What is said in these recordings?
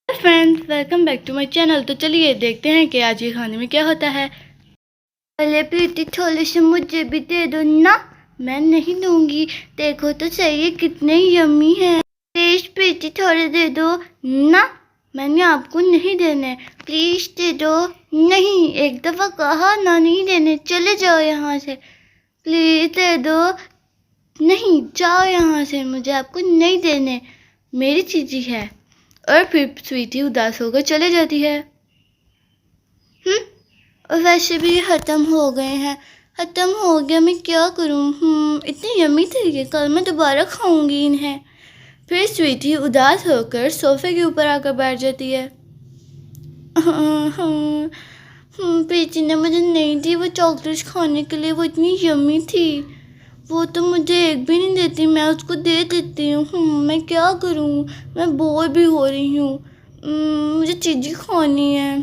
Friends, welcome back to my channel. तो चलिए देखते हैं कि आज ये खाने में क्या होता है। पहले प्रीति थोड़े से मुझे भी दे दो ना। मैं नहीं दूंगी, देखो तो सही है कितने यम्मी हैं। प्लीज प्रीति थोड़े दे दो ना। मैंने आपको नहीं देने, प्लीज दे दो। नहीं, एक दफा कहा ना नहीं देने, चले जाओ यहाँ से। प्लीज दे दो। नहीं, जाओ यहाँ से, मुझे आपको नहीं देने, मेरी चीज़ी है। और फिर स्वीटी उदास होकर चले जाती है। और वैसे भी ये ख़त्म हो गए हैं। ख़त्म हो गया, मैं क्या करूँ। इतनी यम्मी थे ये, कल मैं दोबारा खाऊंगी इन्हें। फिर स्वीटी उदास होकर सोफे के ऊपर आकर बैठ जाती है। प्रीति ने मुझे नहीं दी वो चॉकलेट्स खाने के लिए, वो इतनी यम्मी थी। वो तो मुझे एक भी नहीं देती, मैं उसको दे देती हूँ। मैं क्या करूँ, मैं बोर भी हो रही हूँ। मुझे चीज़ें खानी है।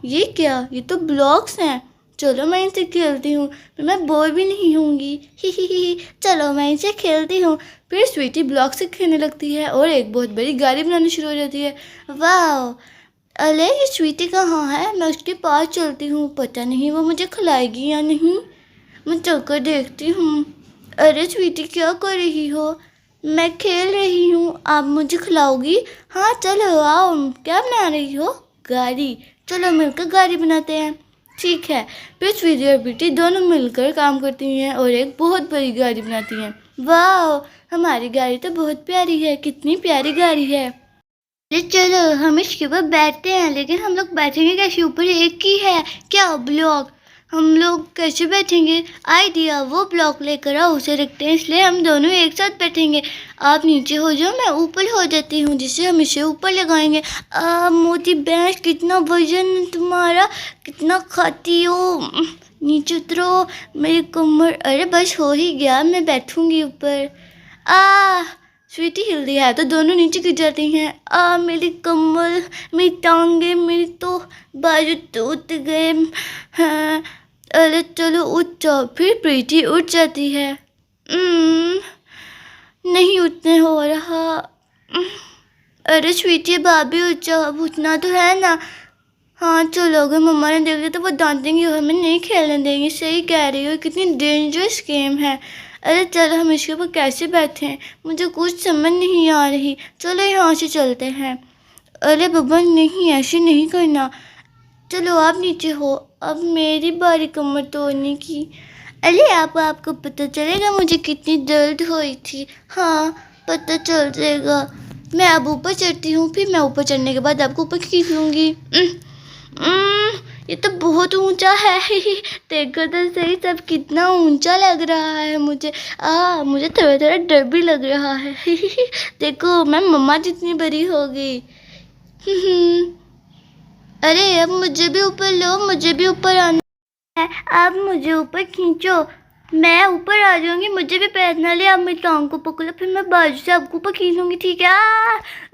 ये क्या, ये तो ब्लॉक्स हैं। चलो मैं इनसे खेलती हूँ, मैं बोर भी नहीं होंगी। ही चलो मैं इनसे खेलती हूँ। फिर स्वीटी ब्लॉक से खेलने लगती है और एक बहुत बड़ी गाड़ी बनानी शुरू हो जाती है। वाह, अरे ये स्वीटी कहाँ है? मैं उसके पास चलती हूँ, पता नहीं वो मुझे खिलाएगी या नहीं। मैं चलकर देखती हूँ। अरे स्वीटी, क्या कर रही हो? मैं खेल रही हूँ, आप मुझे खिलाओगी? हाँ चलो आओ। क्या बना रही हो? गाड़ी। चलो मिलकर गाड़ी बनाते हैं। ठीक है। फिर स्वीटी और बेटी दोनों मिलकर काम करती हैं और एक बहुत बड़ी गाड़ी बनाती हैं। वाह, हमारी गाड़ी तो बहुत प्यारी है, कितनी प्यारी गाड़ी है। चलो हम इसके ऊपर बैठते हैं, लेकिन हम लोग बैठेंगे कैसे? ऊपर एक ही है क्या ब्लॉक, हम लोग कैसे बैठेंगे? आइडिया, वो ब्लॉक लेकर आओ, उसे रखते हैं, इसलिए हम दोनों एक साथ बैठेंगे। आप नीचे हो जाओ, मैं ऊपर हो जाती हूँ, जिससे हम इसे ऊपर लगाएंगे। मोटी भैंस, कितना वजन है तुम्हारा, कितना खाती हो। नीचे उतरो, मेरी कमर। अरे बस हो ही गया, मैं बैठूंगी ऊपर। स्वीटी हिल रही है तो दोनों नीचे गिर जाती हैं। मेरी कमर, मेरी टांगे, मेरी तो बाजू टूट गए हैं। अरे चलो उठ जाओ। फिर प्रीति उठ जाती है। नहीं उठने हो रहा। अरे स्वीटी, भाभी उठ जाओ, अब उठना तो है ना। हाँ चलो, अगर मम्मा ने देख लिया तो वो डांटेंगी और हमें नहीं खेलने देंगी। सही कह रही हो, कितनी डेंजरस गेम है। अरे चलो हम इसके ऊपर कैसे बैठें, मुझे कुछ समझ नहीं आ रही। चलो यहाँ से चलते हैं। अरे बब्बा नहीं, ऐसे नहीं करना। चलो आप नीचे हो, अब मेरी बारी कमर तोड़ने की। अरे आपको पता चलेगा मुझे कितनी दर्द हुई थी। हाँ पता चल जाएगा। मैं अब ऊपर चढ़ती हूँ, फिर मैं ऊपर चढ़ने के बाद आपको ऊपर खींच लूँगी। ये तो बहुत ऊंचा है। देखो तो सही, सब कितना ऊंचा लग रहा है मुझे। मुझे थोड़ा थोड़ा डर भी लग रहा है। देखो मैं मम्मा जितनी बड़ी हो गई। अरे अब मुझे भी ऊपर लो, मुझे भी ऊपर आना है। आप मुझे ऊपर खींचो, मैं ऊपर आ जाऊंगी। मुझे भी पैदना ले, आप मेरी टांग को पकड़ो, फिर मैं बाजू से आपको ऊपर खींचूंगी, ठीक है?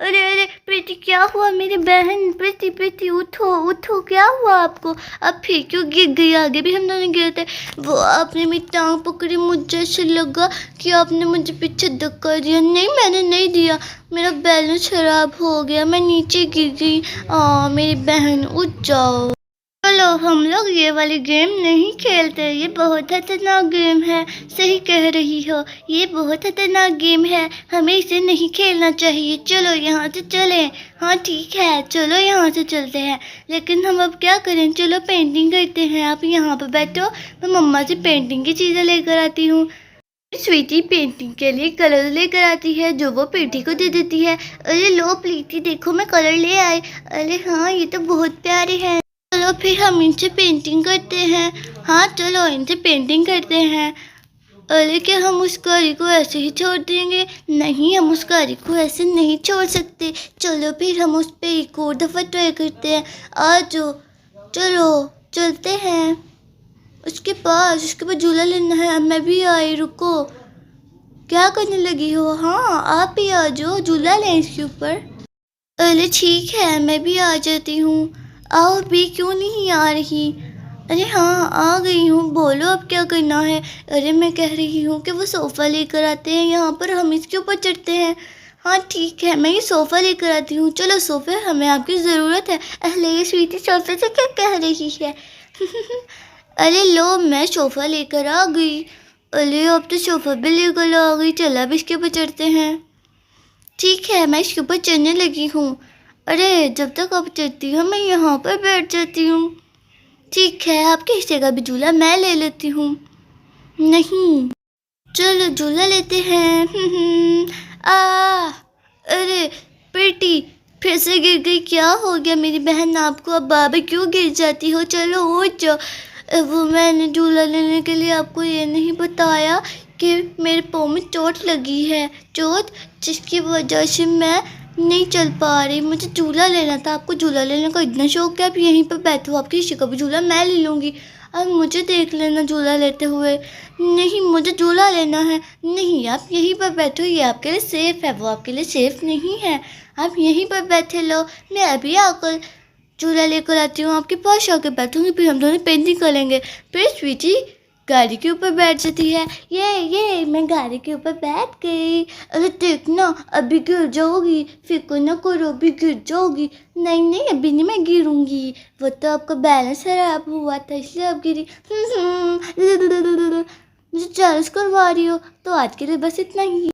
अरे अरे प्रीति, क्या हुआ मेरी बहन? प्रीति प्रीति उठो उठो, क्या हुआ आपको? अब फिर क्यों गिर गई? आगे भी हम दोनों गिरे थे। वो आपने मेरी टांग पकड़ी, मुझे ऐसे लगा कि आपने मुझे पीछे धक्का दिया। नहीं, मैंने नहीं दिया, मेरा बैलेंस खराब हो गया, मैं नीचे गिर गई। मेरी बहन उठ जाओ। चलो हम लोग ये वाली गेम नहीं खेलते, ये बहुत खतरनाक गेम है। सही कह रही हो, ये बहुत खतरनाक गेम है, हमें इसे नहीं खेलना चाहिए। चलो यहाँ से चलें। हाँ ठीक है, चलो यहाँ से चलते हैं। लेकिन हम अब क्या करें? चलो पेंटिंग करते हैं। आप यहाँ पर बैठो, मैं मम्मा से पेंटिंग की चीज़ें लेकर आती हूँ। स्वीटी पेंटिंग के लिए कलर लेकर आती है, जो वो प्रीति को दे देती है। अरे लो प्रीति, देखो मैं कलर ले आई। अरे हाँ, ये तो बहुत प्यारे हैं। चलो फिर हम इनसे पेंटिंग करते हैं। हाँ चलो इनसे पेंटिंग करते हैं। अरे क्या हम उस गाड़ी को ऐसे ही छोड़ देंगे? नहीं, हम उस गाड़ी को ऐसे नहीं छोड़ सकते। चलो फिर हम उस पर एक और दफ़ा ट्राई करते हैं। आ जाओ, चलो चलते हैं उसके पास। उसके बाद झूला लेना है। मैं भी आई, रुको, क्या करने लगी हो? हाँ आप भी आ जाओ, झूला लें इसके ऊपर। अरे ठीक है, मैं भी आ जाती हूँ। आओ भी, क्यों नहीं आ रही? अरे हाँ आ गई हूँ, बोलो अब क्या करना है? अरे मैं कह रही हूँ कि वो सोफ़ा लेकर आते हैं यहाँ पर, हम इसके ऊपर चढ़ते हैं। हाँ ठीक है, मैं ये सोफ़ा लेकर आती हूँ। चलो सोफ़े, हमें आपकी ज़रूरत है। अरे ये स्वीटी सोफ़े से क्या कह रही है? अरे लो, मैं सोफ़ा लेकर आ गई। अरे अब तो सोफ़ा भी लेकर आ गई। चल अब इसके ऊपर चढ़ते हैं। ठीक है, मैं इसके ऊपर चढ़ने लगी हूँ। अरे जब तक आप चढ़ती हो मैं यहाँ पर बैठ जाती हूँ। ठीक है, आपके हिस्से का भी झूला मैं ले लेती हूँ। नहीं, चलो झूला लेते हैं। आ अरे बेटी, फिर से गिर गई। क्या हो गया मेरी बहन आपको? अब बाबा क्यों गिर जाती हो? चलो उठ जाओ। वो मैंने झूला लेने के लिए आपको ये नहीं बताया कि मेरे पाँव में चोट लगी है। चोट जिसकी वजह से मैं नहीं चल पा रही। मुझे झूला लेना था। आपको झूला लेने का इतना शौक है? आप यहीं पर बैठो, आपकी किसी का भी झूला मैं ले लूँगी। अब मुझे देख लेना झूला लेते हुए। नहीं, मुझे झूला लेना है। नहीं, आप यहीं पर बैठो, ये आपके लिए सेफ़ है। वो आपके लिए सेफ़ नहीं है। आप यहीं पर बैठे लो, मैं अभी आकर झूला लेकर आती हूँ। आपके पास आकर बैठूंगी, फिर हम दोनों पेंटिंग करेंगे। फिर स्वीटी गाड़ी के ऊपर बैठ जाती है। ये मैं गाड़ी के ऊपर बैठ गई। अरे देखना, अभी गिर जाओगी। फिक्र ना करो, अभी गिर जाओगी। नहीं नहीं, अभी नहीं मैं गिरूंगी। वो तो आपका बैलेंस खराब हुआ था इसलिए आप गिरी। मुझे चैलेंज करवा रही हो? तो आज के लिए बस इतना ही।